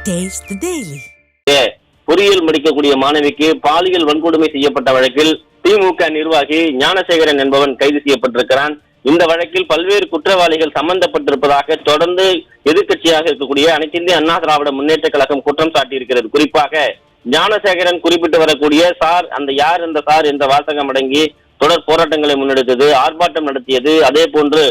Taste the Daily. பொறியியல் முடிக்கக்கூடிய மாணவிக்கு பாலியல் வன்கொடுமை செய்யப்பட்ட வழக்கில் திமுக நிர்வாகி ஞானசேகரன் என்பவன் கைது செய்யப்பட்டிருக்கிறான். இந்த வழக்கில் பல்வேறு குற்றவாளிகள் சம்பந்தப்பட்டிருப்பதாக தொடர்ந்து எதிர்க்கட்சியாக இருக்கக்கூடிய அனைத்து இந்திய அண்ணா திராவிட முன்னேற்ற கழகம் குற்றம் சாட்டியிருக்கிறது. குறிப்பாக ஞானசேகரன் குறிப்பிட்டு வரக்கூடிய சார் அந்த யார் இந்த சார் என்ற வாசகம் அடங்கி தொடர் போராட்டங்களை முன்னெடுத்தது, ஆர்ப்பாட்டம் நடத்தியது. அதே போன்று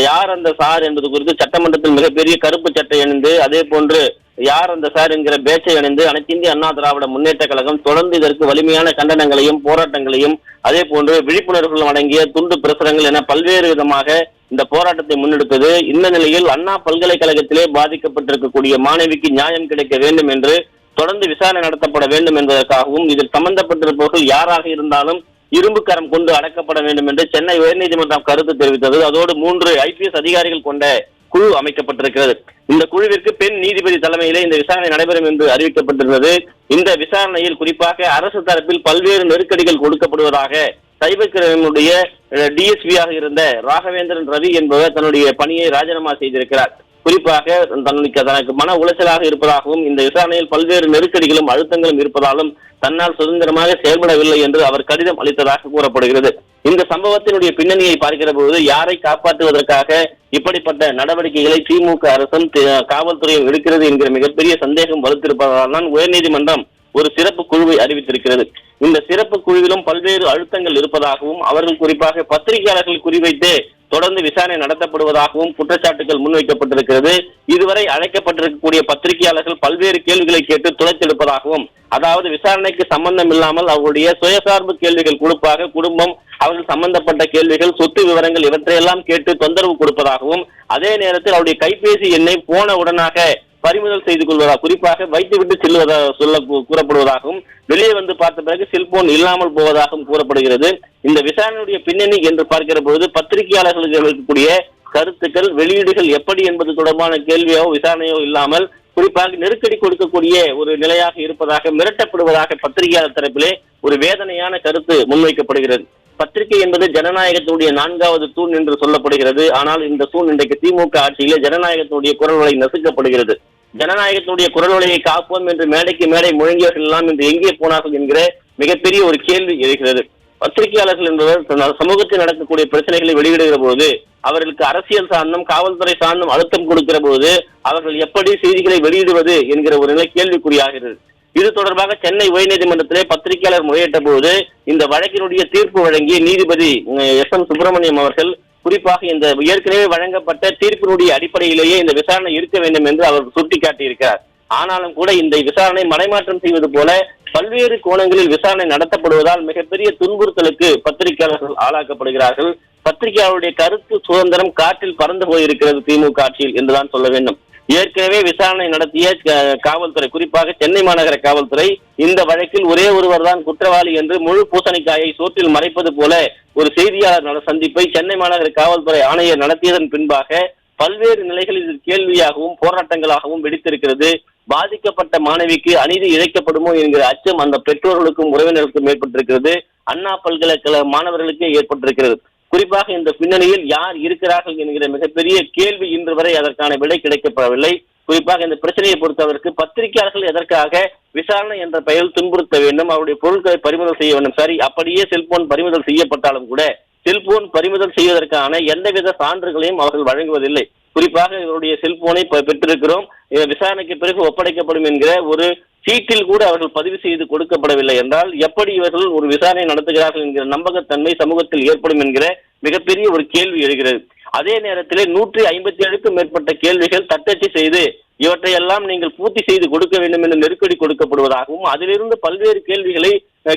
யார் அந்த சார் என்பது குறித்து சட்டமன்றத்தில் மிகப்பெரிய கருப்பு சட்டை அணிந்து, அதே போன்று யார் அந்த சார் என்கிற பேச்சை அணிந்து அனைத்து இந்திய அண்ணா திராவிட முன்னேற்ற கழகம் தொடர்ந்து இதற்கு வலிமையான கண்டனங்களையும் போராட்டங்களையும் அதே போன்று விழிப்புணர்வுகள் அடங்கிய துண்டு பிரசுரங்கள் என பல்வேறு விதமாக இந்த போராட்டத்தை முன்னெடுத்தது. இந்த நிலையில் அண்ணா பல்கலைக்கழகத்திலே பாதிக்கப்பட்டிருக்கக்கூடிய மாணவிக்கு நியாயம் கிடைக்க வேண்டும் என்று தொடர்ந்து விசாரணை நடத்தப்பட வேண்டும் என்பதற்காகவும் இதில் சம்பந்தப்பட்டிருப்பவர்கள் யாராக இருந்தாலும் இரும்பு கரம் கொண்டு அடக்கப்பட வேண்டும் என்று சென்னை உயர்நீதிமன்றம் கருத்து தெரிவித்தது. அதோடு 3 IPS அதிகாரிகள் கொண்ட குழு அமைக்கப்பட்டிருக்கிறது. இந்த குழுவிற்கு பெண் நீதிபதி தலைமையிலே இந்த விசாரணை நடைபெறும் என்று அறிவிக்கப்பட்டிருந்தது. இந்த விசாரணையில் குறிப்பாக அரசு தரப்பில் பல்வேறு நெருக்கடிகள் கொடுக்கப்படுவதாக சைபர் கிரைமுடைய DSP-யாக இருந்த ராகவேந்திரன் ரவி என்பவர் தன்னுடைய பணியை ராஜினாமா செய்திருக்கிறார். குறிப்பாக தனக்கு மன உளைச்சலாக இருப்பதாகவும் இந்த விசாரணையில் பல்வேறு நெருக்கடிகளும் அழுத்தங்களும் இருப்பதாலும் தன்னால் சுதந்திரமாக செயல்படவில்லை என்று அவர் கடிதம் அளித்ததாக கூறப்படுகிறது. இந்த சம்பவத்தினுடைய பின்னணியை பார்க்கிற போது யாரை காப்பாற்றுவதற்காக இப்படிப்பட்ட நடவடிக்கைகளை திமுக அரசும் காவல்துறையும் எடுக்கிறது என்கிற மிகப்பெரிய சந்தேகம் வலுத்திருப்பதால் தான் உயர்நீதிமன்றம் ஒரு சிறப்பு குழுவை அறிவித்திருக்கிறது. இந்த சிறப்பு குழுவிலும் பல்வேறு அழுத்தங்கள் இருப்பதாகவும் அவர்கள் குறிப்பாக பத்திரிகையாளர்கள் குறிவைத்து தொடர்ந்து விசாரணை நடத்தப்படுவதாகவும் குற்றச்சாட்டுகள் முன்வைக்கப்பட்டிருக்கிறது. இதுவரை அழைக்கப்பட்டிருக்கக்கூடிய பத்திரிகையாளர்கள் பல்வேறு கேள்விகளை கேட்டு துளைத்தெடுப்பதாகவும், அதாவது விசாரணைக்கு சம்பந்தம் இல்லாமல் அவருடைய சுயசார்பு கேள்விகள் குறிப்பாக குடும்பம், அவர்கள் சம்பந்தப்பட்ட கேள்விகள், சொத்து விவரங்கள் இவற்றையெல்லாம் கேட்டு தொந்தரவு கொடுப்பதாகவும், அதே நேரத்தில் அவருடைய கைபேசி எண்ணை போன உடனாக பறிமுதல் செய்து கொள்வதாக, குறிப்பாக வைத்துவிட்டு செல்வதாக கூறப்படுவதாகவும், வெளியே வந்து பார்த்த பிறகு செல்போன் இல்லாமல் போவதாகவும் கூறப்படுகிறது. இந்த விசாரணையுடைய பின்னணி என்று பார்க்கிற பொழுது பத்திரிகையாளர்களுக்கு இருக்கக்கூடிய கருத்துக்கள், வெளியீடுகள் எப்படி என்பது தொடர்பான கேள்வியோ விசாரணையோ இல்லாமல் குறிப்பாக நெருக்கடி கொடுக்கக்கூடிய ஒரு நிலையாக இருப்பதாக, மிரட்டப்படுவதாக பத்திரிகையாளர் தரப்பிலே ஒரு வேதனையான கருத்து முன்வைக்கப்படுகிறது. பத்திரிகை என்பது ஜனநாயகத்தினுடைய 4வது தூண் என்று சொல்லப்படுகிறது. ஆனால் இந்த தூண் இன்றைக்கு திமுக ஆட்சியிலே ஜனநாயகத்தினுடைய குரல் வலை நசுக்கப்படுகிறது. ஜனநாயகத்தினுடைய குரல் வலையை காப்போம் என்று மேடைக்கு மேடை முழங்கியவர்கள் எல்லாம் இன்று எங்கே போனார்கள் என்கிற மிகப்பெரிய ஒரு கேள்வி எழுகிறது. பத்திரிகையாளர்கள் என்பவர் சமூகத்தில் நடக்கக்கூடிய பிரச்சனைகளை வெளியிடுகிற போது அவர்களுக்கு அரசியல் சார்ந்தும் காவல்துறை சார்ந்தும் அழுத்தம் கொடுக்கிற போது அவர்கள் எப்படி செய்திகளை வெளியிடுவது என்கிற ஒரு நிலை கேள்விக்குறியாகிறது. இது தொடர்பாக சென்னை உயர்நீதிமன்றத்திலே பத்திரிகையாளர் முறையிட்ட போது இந்த வழக்கினுடைய தீர்ப்பு வழங்கிய நீதிபதி SM சுப்பிரமணியம் அவர்கள் குறிப்பாக இந்த ஏற்கனவே வழங்கப்பட்ட தீர்ப்பினுடைய அடிப்படையிலேயே இந்த விசாரணை இருக்க வேண்டும் என்று அவர் சுட்டிக்காட்டியிருக்கிறார். ஆனாலும் கூட இந்த விசாரணை மடைமாற்றம் செய்வது போல பல்வேறு கோணங்களில் விசாரணை நடத்தப்படுவதால் மிகப்பெரிய துன்புறுத்தலுக்கு பத்திரிகையாளர்கள் ஆளாக்கப்படுகிறார்கள். பத்திரிகையாளருடைய கருத்து சுதந்திரம் காற்றில் பறந்து போயிருக்கிறது திமுக ஆட்சியில் என்றுதான் சொல்ல வேண்டும். ஏற்கனவே விசாரணை நடத்திய காவல்துறை, குறிப்பாக சென்னை மாநகர காவல்துறை இந்த வழக்கில் ஒரே ஒருவர் தான் குற்றவாளி என்று முழு பூசணிக்காயை சோற்றில் மறைப்பது போல ஒரு செய்தியாளர் சந்திப்பை சென்னை மாநகர காவல்துறை ஆணையர் நடத்தியதன் பின்பாக பல்வேறு நிலைகளில் கேள்வியாகவும் போராட்டங்களாகவும் வெடித்திருக்கிறது. பாதிக்கப்பட்ட மாணவிக்கு அநீதி இழைக்கப்படுமோ என்கிற அச்சம் அந்த பெற்றோர்களுக்கும் உறவினருக்கும் ஏற்பட்டிருக்கிறது. அண்ணா பல்கலைக்கழக மாணவர்களுக்கே ஏற்பட்டிருக்கிறது. குறிப்பாக இந்த பின்னணியில் யார் இருக்கிறார்கள் என்கிற மிகப்பெரிய கேள்வி இன்று வரை அதற்கான விடை கிடைக்கப்படவில்லை. குறிப்பாக இந்த பிரச்சனையை பொறுத்தவருக்கு பத்திரிகையாளர்கள் எதற்காக விசாரணை என்ற பெயரில் துன்புறுத்த வேண்டும், அவருடைய பொருட்களை பறிமுதல் செய்ய வேண்டும். சரி, அப்படியே செல்போன் பறிமுதல் செய்யப்பட்டாலும் கூட செல்போன் பறிமுதல் செய்வதற்கான எந்தவித சான்றுகளையும் அவர்கள் வழங்குவதில்லை. குறிப்பாக இவருடைய செல்போனை பெற்றிருக்கிறோம், விசாரணைக்கு பிறகு ஒப்படைக்கப்படும் என்கிற ஒரு சீட்டில் கூட அவர்கள் பதிவு செய்து கொடுக்கப்படவில்லை என்றால் எப்படி இவர்கள் ஒரு விசாரணை நடத்துகிறார்கள் என்கிற நம்பகத்தன்மை சமூகத்தில் ஏற்படும் என்கிற மிகப்பெரிய ஒரு கேள்வி எழுகிறது. அதே நேரத்திலே 157க்கும் மேற்பட்ட கேள்விகள் தட்டச்சு செய்து இவற்றையெல்லாம் நீங்கள் பூர்த்தி செய்து கொடுக்க வேண்டும் என்று நெருக்கடி கொடுக்கப்படுவதாகவும், அதிலிருந்து பல்வேறு கேள்விகளை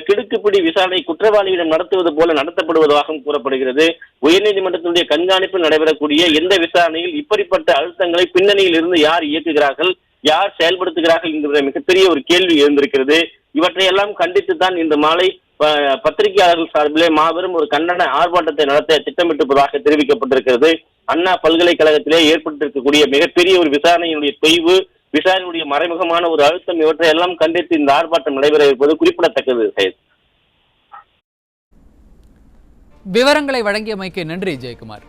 கிடுக்குப்பிடி விசாரணை குற்றவாளியிடம் நடத்துவது போல நடத்தப்படுவதாகவும் கூறப்படுகிறது. உயர்நீதிமன்றத்தினுடைய கண்காணிப்பில் நடைபெறக்கூடிய எந்த விசாரணையில் இப்படிப்பட்ட அழுத்தங்களை பின்னணியில் இருந்து யார் இயக்குகிறார்கள், யார் செயல்படுத்துகிறார்கள் என்கிற மிகப்பெரிய ஒரு கேள்வி எழுந்திருக்கிறது. இவற்றையெல்லாம் கண்டித்துத்தான் இன்று மாலை பத்திரிகையாளர்கள் சார்பிலே மாபெரும் ஒரு கண்டன ஆர்ப்பாட்டத்தை நடத்த திட்டமிட்டிருப்பதாக தெரிவிக்கப்பட்டிருக்கிறது. அண்ணா பல்கலைக்கழகத்திலே ஏற்பட்டிருக்கக்கூடிய மிகப்பெரிய ஒரு விசாரணையினுடைய தொய்வு, விசாரணையுடைய மறைமுகமான ஒரு அழுத்தம், இவற்றையெல்லாம் கண்டித்து இந்த ஆர்ப்பாட்டம் நடைபெற இருப்பது குறிப்பிடத்தக்கது. விவரங்களை வழங்கியமைக்கு நன்றி ஜெயக்குமார்.